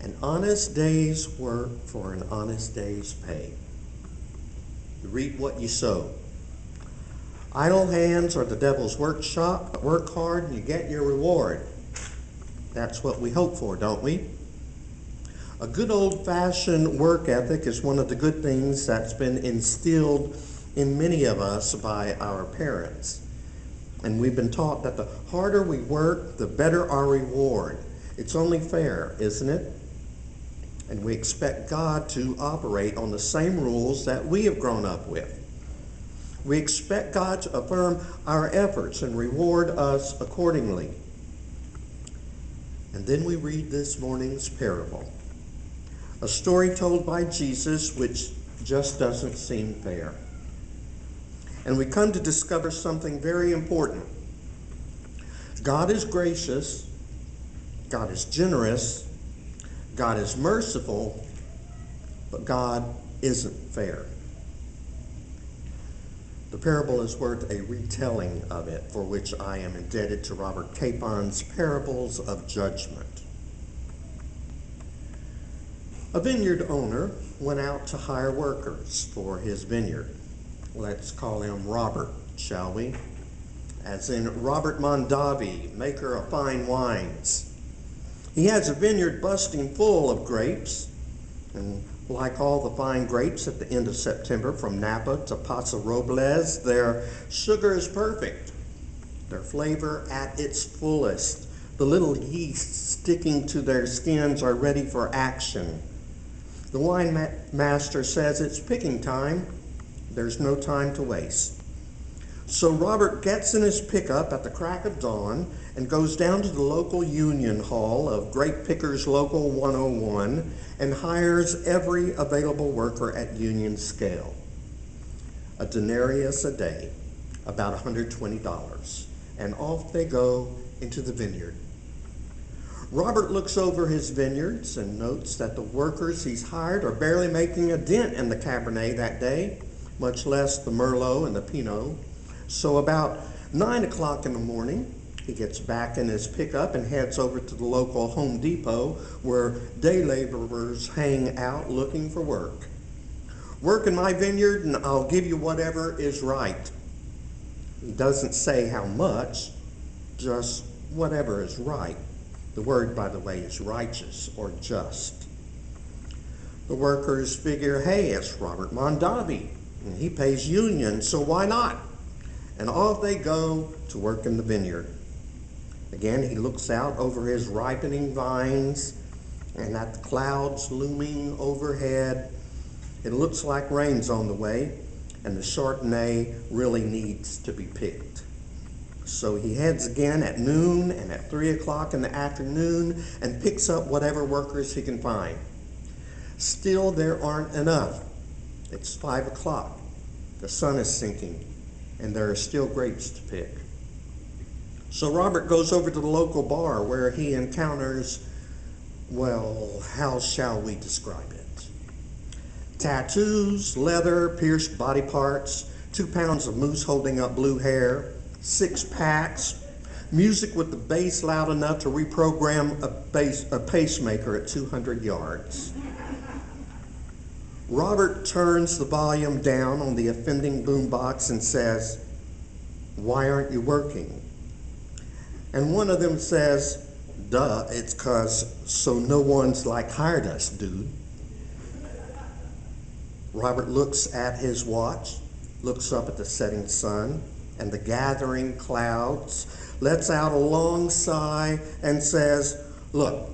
An honest day's work for an honest day's pay. You reap what you sow. Idle hands are the devil's workshop. Work hard and you get your reward. That's what we hope for, don't we? A good old-fashioned work ethic is one of the good things that's been instilled in many of us by our parents. And we've been taught that the harder we work, the better our reward. It's only fair, isn't it? And we expect God to operate on the same rules that we have grown up with. We expect God to affirm our efforts and reward us accordingly. And then we read this morning's parable, a story told by Jesus which just doesn't seem fair. And we come to discover something very important. God is gracious, God is generous, God is merciful, but God isn't fair. The parable is worth a retelling of it, for which I am indebted to Robert Capon's Parables of Judgment. A vineyard owner went out to hire workers for his vineyard. Let's call him Robert, shall we? As in Robert Mondavi, maker of fine wines. He has a vineyard busting full of grapes, and like all the fine grapes at the end of September from Napa to Paso Robles, their sugar is perfect, their flavor at its fullest. The little yeast sticking to their skins are ready for action. The wine master says it's picking time. There's no time to waste. So Robert gets in his pickup at the crack of dawn and goes down to the local union hall of Grape Pickers Local 101 and hires every available worker at union scale. A denarius a day, about $120, and off they go into the vineyard. Robert looks over his vineyards and notes that the workers he's hired are barely making a dent in the Cabernet that day, much less the Merlot and the Pinot. So about 9 o'clock in the morning, he gets back in his pickup and heads over to the local Home Depot where day laborers hang out looking for work. Work in my vineyard and I'll give you whatever is right. He doesn't say how much, just whatever is right. The word, by the way, is righteous or just. The workers figure, hey, it's Robert Mondavi, and he pays union, so why not? And off they go to work in the vineyard. Again, he looks out over his ripening vines and at the clouds looming overhead. It looks like rain's on the way, and the Chardonnay really needs to be picked. So he heads again at noon and at 3 o'clock in the afternoon and picks up whatever workers he can find. Still, there aren't enough. It's 5 o'clock. The sun is sinking, and there are still grapes to pick. So Robert goes over to the local bar where he encounters, well, how shall we describe it? Tattoos, leather, pierced body parts, 2 pounds of moose holding up blue hair, 6 packs, music with the bass loud enough to reprogram a pacemaker at 200 yards. Robert turns the volume down on the offending boombox and says, "Why aren't you working?" And one of them says, "Duh, it's 'cause so no one's like hired us, dude." Robert looks at his watch, looks up at the setting sun and the gathering clouds, lets out a long sigh and says, "Look,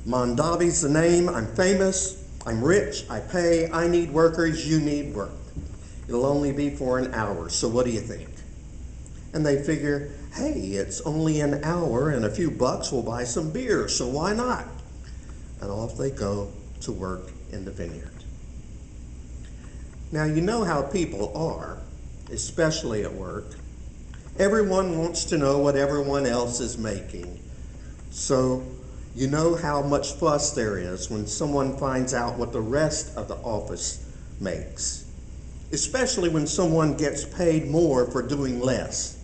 Mondavi's the name, I'm famous, I'm rich, I pay, I need workers, you need work. It'll only be for an hour, so what do you think?" And they figure, hey, it's only an hour and a few bucks will buy some beer, so why not? And off they go to work in the vineyard. Now, you know how people are, especially at work. Everyone wants to know what everyone else is making. So you know how much fuss there is when someone finds out what the rest of the office makes, especially when someone gets paid more for doing less.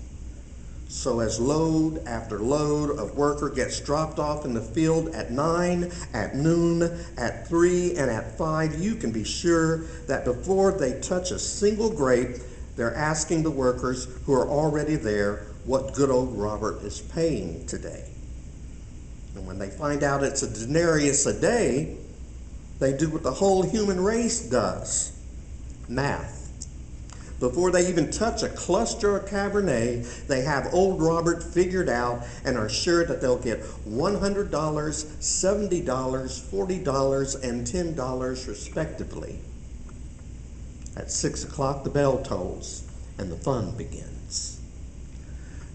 So as load after load of worker gets dropped off in the field at 9, at noon, at 3, and at 5, you can be sure that before they touch a single grape, they're asking the workers who are already there what good old Robert is paying today. And when they find out it's a denarius a day, they do what the whole human race does: math. Before they even touch a cluster of Cabernet, they have old Robert figured out and are sure that they'll get $100, $70, $40, and $10 respectively. At 6 o'clock, the bell tolls and the fun begins.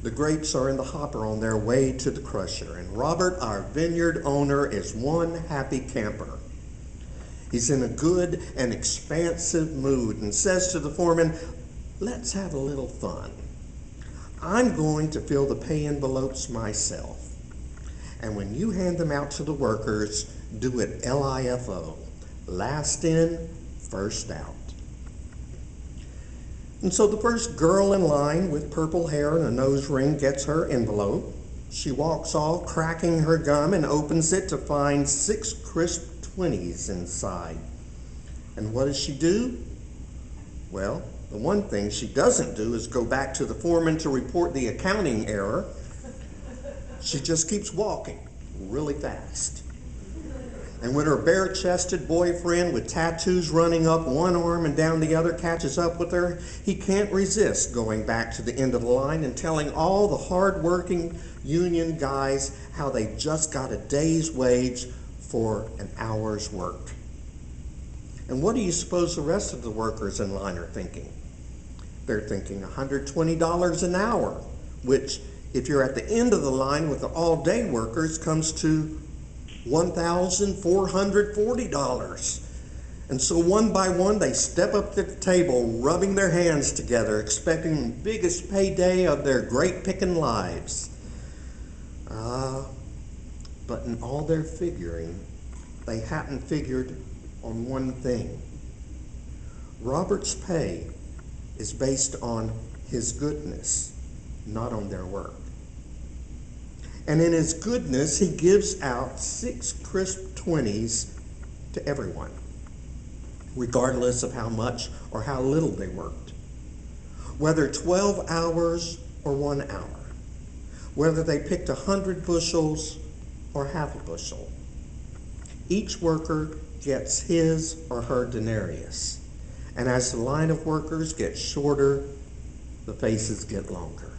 The grapes are in the hopper on their way to the crusher, and Robert, our vineyard owner, is one happy camper. He's in a good and expansive mood and says to the foreman, "Let's have a little fun. I'm going to fill the pay envelopes myself. And when you hand them out to the workers, do it LIFO. Last in, first out." And so the first girl in line with purple hair and a nose ring gets her envelope. She walks off, cracking her gum, and opens it to find 6 crisp 20s inside. And what does she do? Well, the one thing she doesn't do is go back to the foreman to report the accounting error. She just keeps walking really fast. And when her bare-chested boyfriend with tattoos running up one arm and down the other catches up with her, he can't resist going back to the end of the line and telling all the hard-working union guys how they just got a day's wage for an hour's work. And what do you suppose the rest of the workers in line are thinking? They're thinking $120 an hour, which, if you're at the end of the line with the all-day workers, comes to $1,440. And so one by one, they step up to the table, rubbing their hands together, expecting the biggest payday of their grape-picking lives. But in all their figuring, they hadn't figured on one thing. Robert's pay is based on his goodness, not on their work. And in his goodness, he gives out 6 crisp 20s to everyone, regardless of how much or how little they worked. Whether 12 hours or 1 hour, whether they picked 100 bushels or half a bushel, each worker gets his or her denarius. And as the line of workers gets shorter, the faces get longer.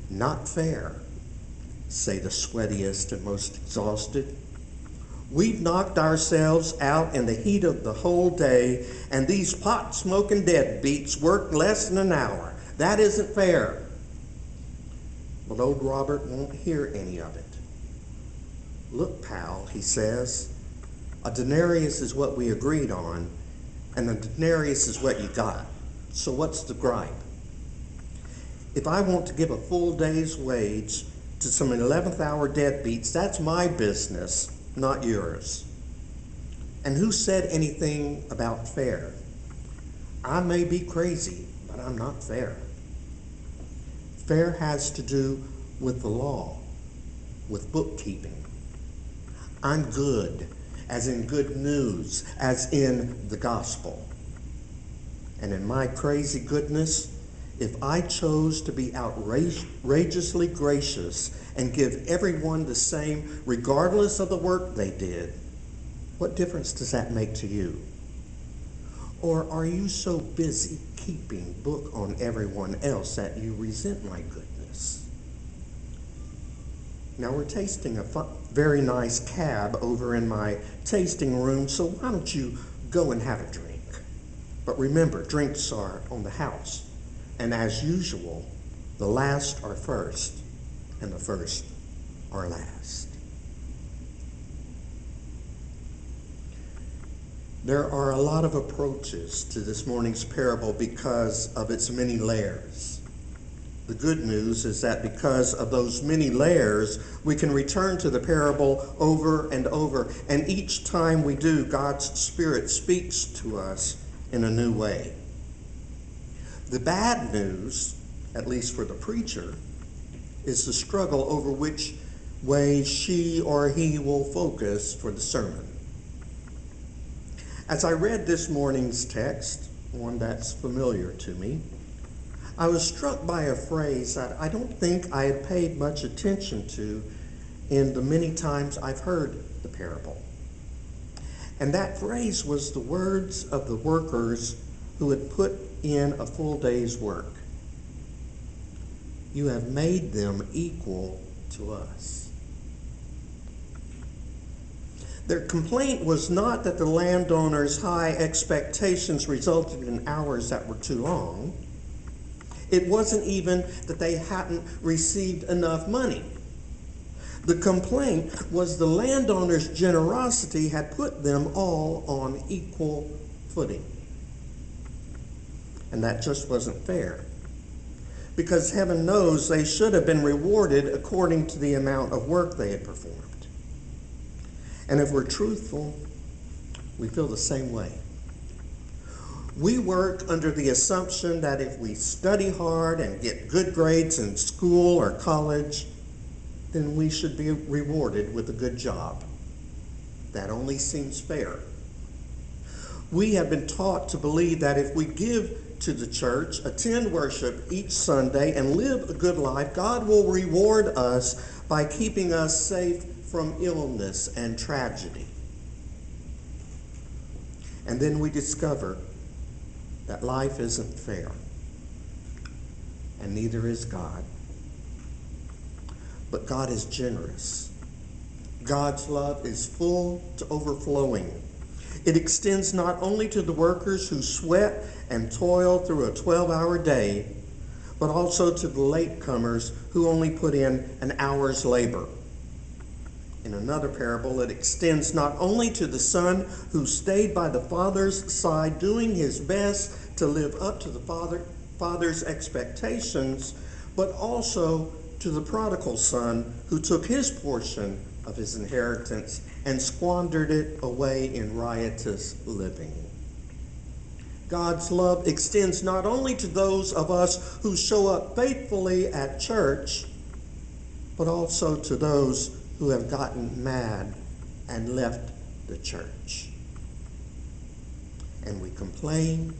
Not fair, say the sweatiest and most exhausted. We've knocked ourselves out in the heat of the whole day, and these pot-smoking deadbeats work less than an hour. That isn't fair. But old Robert won't hear any of it. "Look, pal," he says, "a denarius is what we agreed on, and a denarius is what you got. So what's the gripe? If I want to give a full day's wage to some 11th hour deadbeats, that's my business, not yours. And who said anything about fair? I may be crazy, but I'm not fair. Fair has to do with the law, with bookkeeping. I'm good, as in good news, as in the gospel. And in my crazy goodness, if I chose to be outrageously gracious and give everyone the same, regardless of the work they did, what difference does that make to you? Or are you so busy keeping book on everyone else that you resent my goodness? Now we're tasting a very nice cab over in my tasting room, so why don't you go and have a drink? But remember, drinks are on the house. And as usual, the last are first, and the first are last. There are a lot of approaches to this morning's parable because of its many layers. The good news is that because of those many layers, we can return to the parable over and over, and each time we do, God's Spirit speaks to us in a new way. The bad news at least for the preacher, is the struggle over which way she or he will focus for the sermon. As I read this morning's text, one that's familiar to me, I was struck by a phrase that I don't think I had paid much attention to in the many times I've heard the parable. And that phrase was the words of the workers who had put in a full day's work. You have made them equal to us. Their complaint was not that the landowner's high expectations resulted in hours that were too long. It wasn't even that they hadn't received enough money. The complaint was the landowner's generosity had put them all on equal footing. And that just wasn't fair. Because heaven knows they should have been rewarded according to the amount of work they had performed. And if we're truthful, we feel the same way. We work under the assumption that if we study hard and get good grades in school or college, then we should be rewarded with a good job. That only seems fair. We have been taught to believe that if we give to the church, attend worship each Sunday, and live a good life, God will reward us by keeping us safe from illness and tragedy. And then we discover that life isn't fair, and neither is God. But God is generous. God's love is full to overflowing. It extends not only to the workers who sweat and toil through a 12-hour day, but also to the latecomers who only put in an hour's labor. In another parable, it extends not only to the son who stayed by the father's side doing his best to live up to the father's expectations, but also to the prodigal son who took his portion of his inheritance and squandered it away in riotous living. God's love extends not only to those of us who show up faithfully at church, but also to those who have gotten mad and left the church. And we complain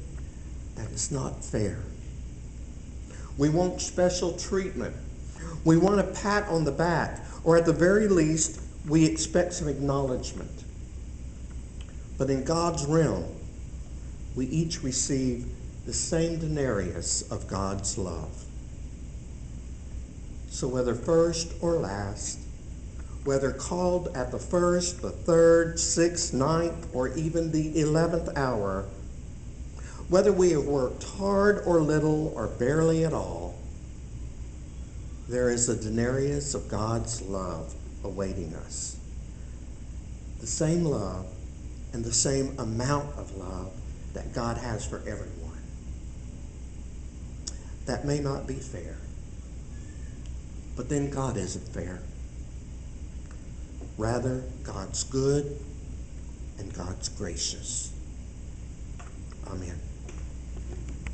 that it's not fair. We want special treatment. We want a pat on the back, or at the very least, we expect some acknowledgement. But in God's realm, we each receive the same denarius of God's love. So whether first or last, whether called at the first, the third, sixth, ninth, or even the 11th hour, whether we have worked hard or little or barely at all, there is a denarius of God's love awaiting us. The same love and the same amount of love that God has for everyone. That may not be fair, but then God isn't fair. Rather, God's good and God's gracious. Amen.